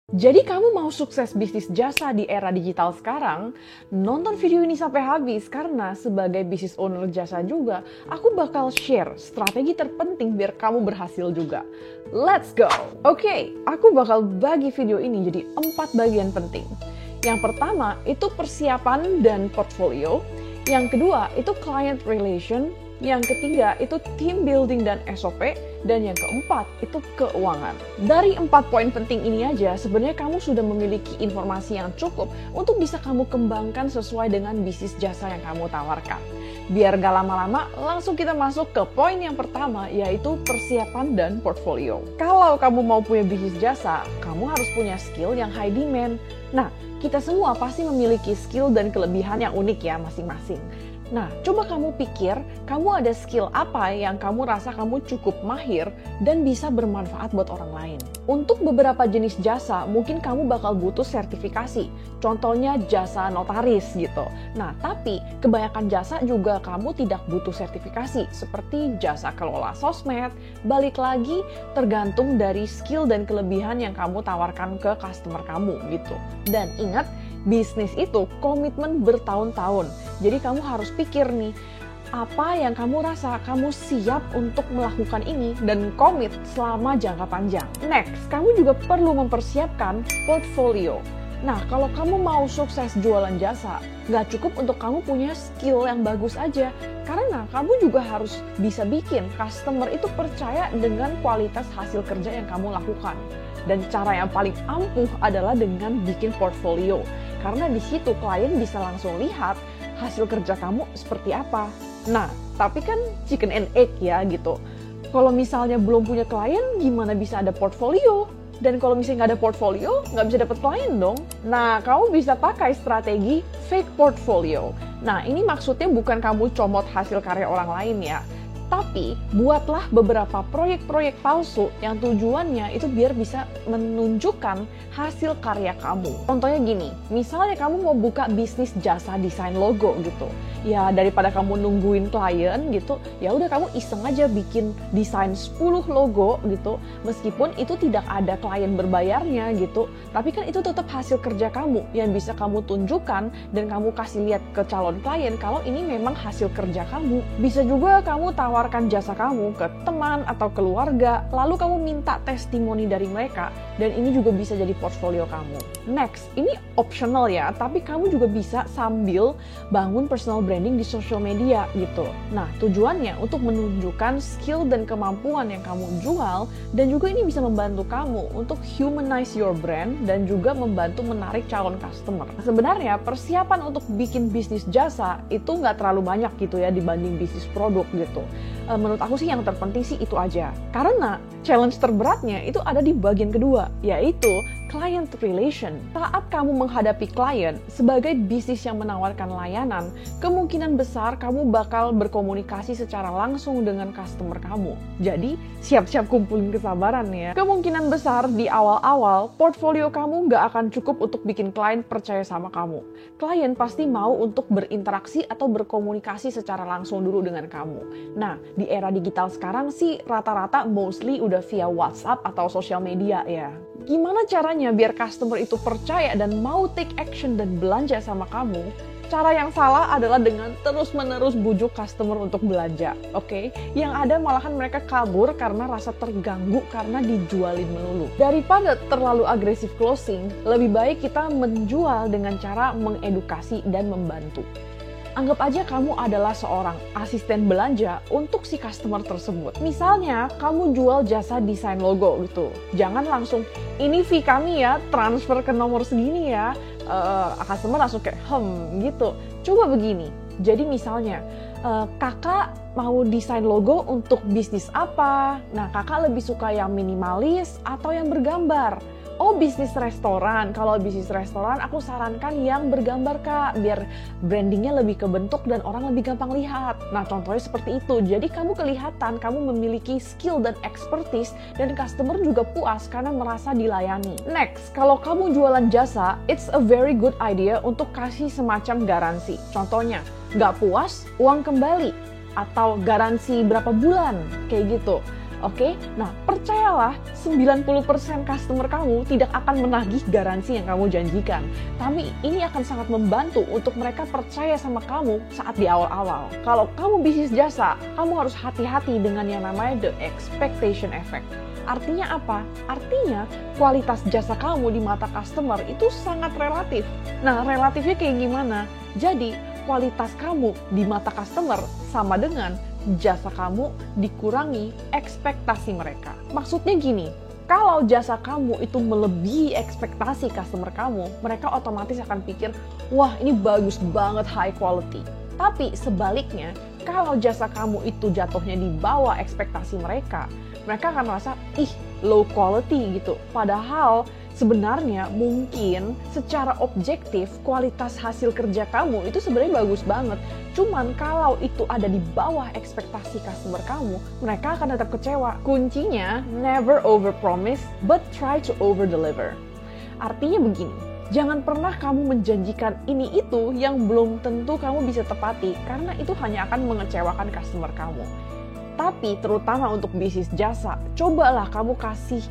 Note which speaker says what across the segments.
Speaker 1: Jadi kamu mau sukses bisnis jasa di era digital sekarang? Nonton video ini sampai habis karena sebagai business owner jasa juga, aku bakal share strategi terpenting biar kamu berhasil juga. Let's go! Oke, aku bakal bagi video ini jadi 4 bagian penting. Yang pertama itu persiapan dan portfolio. Yang kedua itu client relation. Yang ketiga itu team building dan SOP. Dan yang keempat itu keuangan. Dari 4 poin penting ini aja, sebenarnya kamu sudah memiliki informasi yang cukup untuk bisa kamu kembangkan sesuai dengan bisnis jasa yang kamu tawarkan. Biar gak lama-lama, langsung kita masuk ke poin yang pertama, yaitu persiapan dan portfolio. Kalau kamu mau punya bisnis jasa, kamu harus punya skill yang high demand. Nah, kita semua pasti memiliki skill dan kelebihan yang unik ya masing-masing. Nah, coba kamu pikir, kamu ada skill apa yang kamu rasa kamu cukup mahir dan bisa bermanfaat buat orang lain. Untuk beberapa jenis jasa, mungkin kamu bakal butuh sertifikasi. Contohnya jasa notaris gitu. Nah, tapi kebanyakan jasa juga kamu tidak butuh sertifikasi, seperti jasa kelola sosmed. Balik lagi, tergantung dari skill dan kelebihan yang kamu tawarkan ke customer kamu gitu. Dan ingat, bisnis itu komitmen bertahun-tahun. Jadi kamu harus pikir nih, apa yang kamu rasa kamu siap untuk melakukan ini dan komit selama jangka panjang. Next, kamu juga perlu mempersiapkan portfolio. Nah, kalau kamu mau sukses jualan jasa, nggak cukup untuk kamu punya skill yang bagus aja. Karena kamu juga harus bisa bikin customer itu percaya dengan kualitas hasil kerja yang kamu lakukan. Dan cara yang paling ampuh adalah dengan bikin portfolio. Karena di situ klien bisa langsung lihat hasil kerja kamu seperti apa. Nah, tapi kan chicken and egg ya gitu. Kalau misalnya belum punya klien, gimana bisa ada portfolio? Dan kalau misalnya nggak ada portfolio, nggak bisa dapat klien dong. Nah, kamu bisa pakai strategi fake portfolio. Nah, ini maksudnya bukan kamu comot hasil karya orang lain ya. Tapi, buatlah beberapa proyek-proyek palsu yang tujuannya itu biar bisa menunjukkan hasil karya kamu. Contohnya gini, misalnya kamu mau buka bisnis jasa desain logo gitu. Ya, daripada kamu nungguin klien gitu, ya udah kamu iseng aja bikin desain 10 logo gitu. Meskipun itu tidak ada klien berbayarnya gitu, tapi kan itu tetap hasil kerja kamu yang bisa kamu tunjukkan dan kamu kasih lihat ke calon klien kalau ini memang hasil kerja kamu. Bisa juga kamu tawarkan jasa kamu ke teman atau keluarga, lalu kamu minta testimoni dari mereka, dan ini juga bisa jadi portfolio kamu. Next, ini optional ya, tapi kamu juga bisa sambil bangun personal branding di social media gitu. Nah, tujuannya untuk menunjukkan skill dan kemampuan yang kamu jual, dan juga ini bisa membantu kamu untuk humanize your brand dan juga membantu menarik calon customer. Sebenarnya persiapan untuk bikin bisnis jasa itu nggak terlalu banyak gitu ya dibanding bisnis produk gitu. Menurut aku sih yang terpenting sih itu aja. Karena challenge terberatnya itu ada di bagian kedua, yaitu client relation. Saat kamu menghadapi klien sebagai bisnis yang menawarkan layanan, kemungkinan besar kamu bakal berkomunikasi secara langsung dengan customer kamu. Jadi, siap-siap kumpulin kesabaran ya. Kemungkinan besar di awal-awal, portfolio kamu nggak akan cukup untuk bikin klien percaya sama kamu. Klien pasti mau untuk berinteraksi atau berkomunikasi secara langsung dulu dengan kamu. Nah, di era digital sekarang sih rata-rata mostly udah via WhatsApp atau sosial media ya. Gimana caranya biar customer itu percaya dan mau take action dan belanja sama kamu? Cara yang salah adalah dengan terus-menerus bujuk customer untuk belanja, oke? Yang ada malahan mereka kabur karena rasa terganggu karena dijualin melulu. Daripada terlalu agresif closing, lebih baik kita menjual dengan cara mengedukasi dan membantu. Anggap aja kamu adalah seorang asisten belanja untuk si customer tersebut. Misalnya, kamu jual jasa desain logo gitu. Jangan langsung, ini fee kami ya, transfer ke nomor segini ya. Customer langsung kayak, gitu. Coba begini, jadi misalnya, kakak mau desain logo untuk bisnis apa? Nah, kakak lebih suka yang minimalis atau yang bergambar? Oh, bisnis restoran. Kalau bisnis restoran, aku sarankan yang bergambar, Kak. Biar brandingnya lebih kebentuk dan orang lebih gampang lihat. Nah, contohnya seperti itu. Jadi, kamu kelihatan, kamu memiliki skill dan expertise, dan customer juga puas karena merasa dilayani. Next, kalau kamu jualan jasa, it's a very good idea untuk kasih semacam garansi. Contohnya, nggak puas, uang kembali. Atau garansi berapa bulan, kayak gitu. Oke, nah percayalah 90% customer kamu tidak akan menagih garansi yang kamu janjikan. Tapi ini akan sangat membantu untuk mereka percaya sama kamu saat di awal-awal. Kalau kamu bisnis jasa, kamu harus hati-hati dengan yang namanya the expectation effect. Artinya apa? Artinya kualitas jasa kamu di mata customer itu sangat relatif. Nah, relatifnya kayak gimana? Jadi, kualitas kamu di mata customer sama dengan jasa kamu dikurangi ekspektasi mereka. Maksudnya gini, kalau jasa kamu itu melebihi ekspektasi customer kamu, mereka otomatis akan pikir, wah ini bagus banget, high quality. Tapi sebaliknya, kalau jasa kamu itu jatuhnya di bawah ekspektasi mereka akan merasa, ih low quality gitu. Padahal sebenarnya mungkin secara objektif kualitas hasil kerja kamu itu sebenarnya bagus banget. Cuman kalau itu ada di bawah ekspektasi customer kamu, mereka akan tetap kecewa. Kuncinya never overpromise but try to overdeliver. Artinya begini, jangan pernah kamu menjanjikan ini itu yang belum tentu kamu bisa tepati karena itu hanya akan mengecewakan customer kamu. Tapi terutama untuk bisnis jasa, cobalah kamu kasih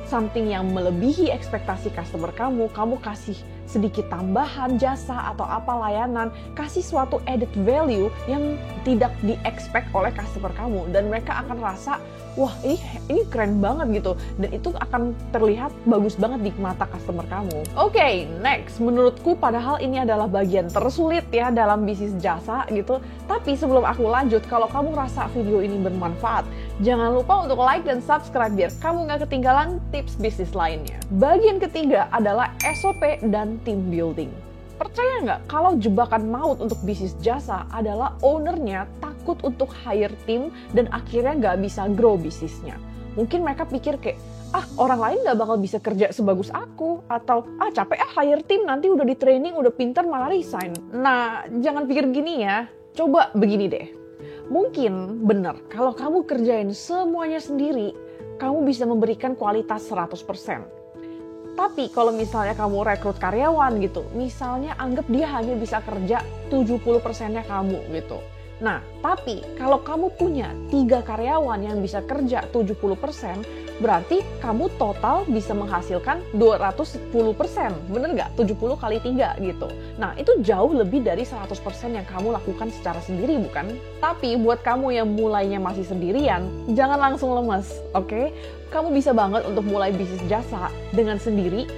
Speaker 1: something yang melebihi ekspektasi customer kamu kasih sedikit tambahan jasa atau apa layanan, kasih suatu added value yang tidak di-expect oleh customer kamu dan mereka akan rasa, wah ini keren banget gitu dan itu akan terlihat bagus banget di mata customer kamu. Oke, next, menurutku padahal ini adalah bagian tersulit ya dalam bisnis jasa gitu, tapi sebelum aku lanjut, kalau kamu rasa video ini bermanfaat, jangan lupa untuk like dan subscribe biar kamu nggak ketinggalan tips bisnis lainnya. Bagian ketiga adalah SOP dan team building. Percaya nggak kalau jebakan maut untuk bisnis jasa adalah ownernya takut untuk hire tim dan akhirnya nggak bisa grow bisnisnya. Mungkin mereka pikir kayak, orang lain nggak bakal bisa kerja sebagus aku, atau capek hire tim, nanti udah di training, udah pinter malah resign. Nah, jangan pikir gini ya, coba begini deh. Mungkin bener kalau kamu kerjain semuanya sendiri, kamu bisa memberikan kualitas 100%. Tapi kalau misalnya kamu rekrut karyawan gitu, misalnya anggap dia hanya bisa kerja 70%-nya kamu gitu. Nah, tapi kalau kamu punya 3 karyawan yang bisa kerja 70%, berarti kamu total bisa menghasilkan 210%. Bener nggak? 70 kali 3 gitu. Nah, itu jauh lebih dari 100% yang kamu lakukan secara sendiri, bukan? Tapi buat kamu yang mulainya masih sendirian, jangan langsung lemes, oke? Kamu bisa banget untuk mulai bisnis jasa dengan sendiri,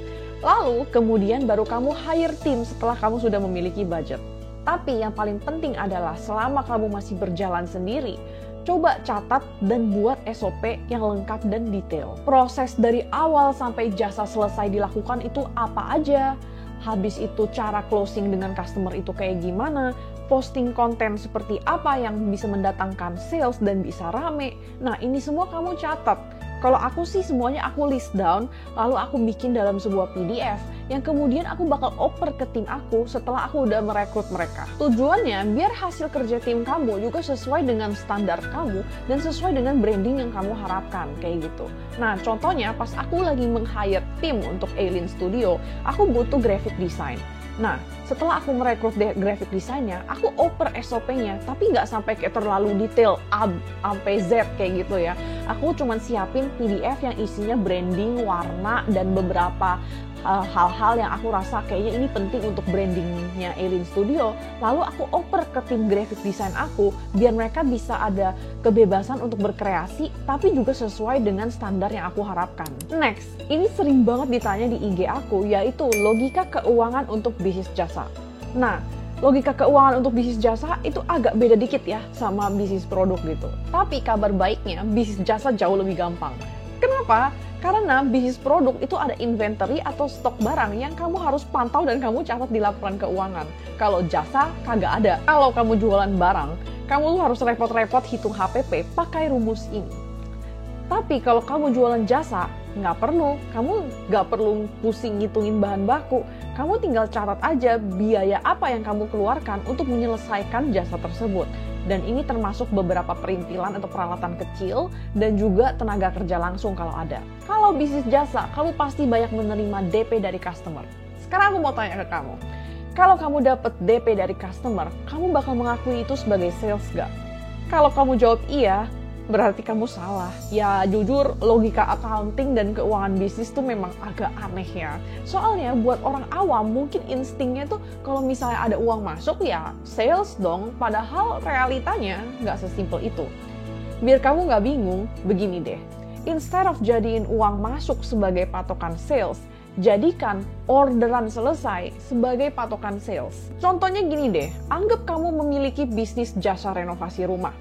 Speaker 1: lalu kemudian baru kamu hire tim setelah kamu sudah memiliki budget. Tapi yang paling penting adalah selama kamu masih berjalan sendiri, coba catat dan buat SOP yang lengkap dan detail. Proses dari awal sampai jasa selesai dilakukan itu apa aja? Habis itu cara closing dengan customer itu kayak gimana? Posting konten seperti apa yang bisa mendatangkan sales dan bisa rame? Nah, ini semua kamu catat. Kalau aku sih semuanya aku list down, lalu aku bikin dalam sebuah PDF yang kemudian aku bakal oper ke tim aku setelah aku udah merekrut mereka. Tujuannya biar hasil kerja tim kamu juga sesuai dengan standar kamu dan sesuai dengan branding yang kamu harapkan, kayak gitu. Nah, contohnya pas aku lagi meng-hire tim untuk Alien Studio, aku butuh graphic design. Nah, setelah aku merekrut graphic design-nya, aku oper SOP-nya, tapi nggak sampai kayak terlalu detail A sampai Z kayak gitu ya. Aku cuma siapin PDF yang isinya branding, warna, dan beberapa hal-hal yang aku rasa kayaknya ini penting untuk brandingnya Alien Studio. Lalu aku oper ke tim graphic design aku, biar mereka bisa ada kebebasan untuk berkreasi, tapi juga sesuai dengan standar yang aku harapkan. Next, ini sering banget ditanya di IG aku, yaitu logika keuangan untuk bisnis jasa. Nah, logika keuangan untuk bisnis jasa itu agak beda dikit ya sama bisnis produk gitu. Tapi kabar baiknya, bisnis jasa jauh lebih gampang. Kenapa? Karena bisnis produk itu ada inventory atau stok barang yang kamu harus pantau dan kamu catat di laporan keuangan. Kalau jasa, kagak ada. Kalau kamu jualan barang, kamu harus repot-repot hitung HPP pakai rumus ini. Tapi kalau kamu jualan jasa, nggak perlu. Kamu nggak perlu pusing ngitungin bahan baku. Kamu tinggal catat aja biaya apa yang kamu keluarkan untuk menyelesaikan jasa tersebut. Dan ini termasuk beberapa perintilan atau peralatan kecil dan juga tenaga kerja langsung kalau ada. Kalau bisnis jasa, kamu pasti banyak menerima DP dari customer. Sekarang aku mau tanya ke kamu. Kalau kamu dapat DP dari customer, kamu bakal mengakui itu sebagai sales gak? Kalau kamu jawab iya, berarti kamu salah. Ya jujur, logika accounting dan keuangan bisnis tuh memang agak aneh ya. Soalnya buat orang awam mungkin instingnya tuh kalau misalnya ada uang masuk ya sales dong. Padahal realitanya nggak sesimpel itu. Biar kamu nggak bingung, begini deh. Instead of jadiin uang masuk sebagai patokan sales, jadikan orderan selesai sebagai patokan sales. Contohnya gini deh, anggap kamu memiliki bisnis jasa renovasi rumah.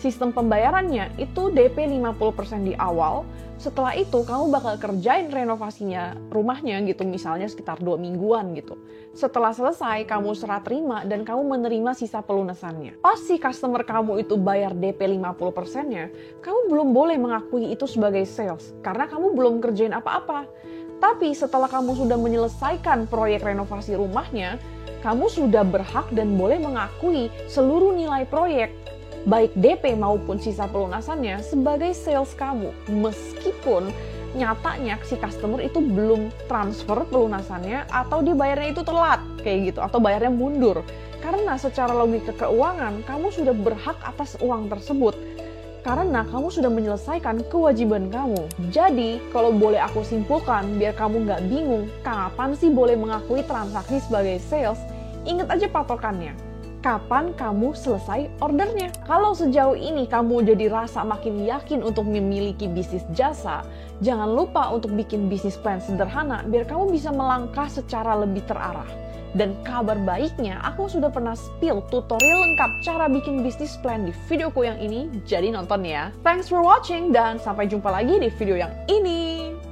Speaker 1: Sistem pembayarannya itu DP 50% di awal, setelah itu kamu bakal kerjain renovasinya rumahnya gitu, misalnya sekitar 2 mingguan gitu. Setelah selesai, kamu serah terima dan kamu menerima sisa pelunasannya. Pas si customer kamu itu bayar DP 50%-nya, kamu belum boleh mengakui itu sebagai sales, karena kamu belum kerjain apa-apa. Tapi setelah kamu sudah menyelesaikan proyek renovasi rumahnya, kamu sudah berhak dan boleh mengakui seluruh nilai proyek, baik DP maupun sisa pelunasannya sebagai sales kamu. Meskipun nyatanya si customer itu belum transfer pelunasannya atau dibayarnya itu telat kayak gitu atau bayarnya mundur. Karena secara logika keuangan kamu sudah berhak atas uang tersebut. Karena kamu sudah menyelesaikan kewajiban kamu. Jadi, kalau boleh aku simpulkan, biar kamu nggak bingung, kapan sih boleh mengakui transaksi sebagai sales? Ingat aja patokannya. Kapan kamu selesai ordernya. Kalau sejauh ini kamu jadi rasa makin yakin untuk memiliki bisnis jasa, jangan lupa untuk bikin bisnis plan sederhana biar kamu bisa melangkah secara lebih terarah. Dan kabar baiknya, aku sudah pernah spill tutorial lengkap cara bikin bisnis plan di videoku yang ini, jadi nonton ya. Thanks for watching dan sampai jumpa lagi di video yang ini.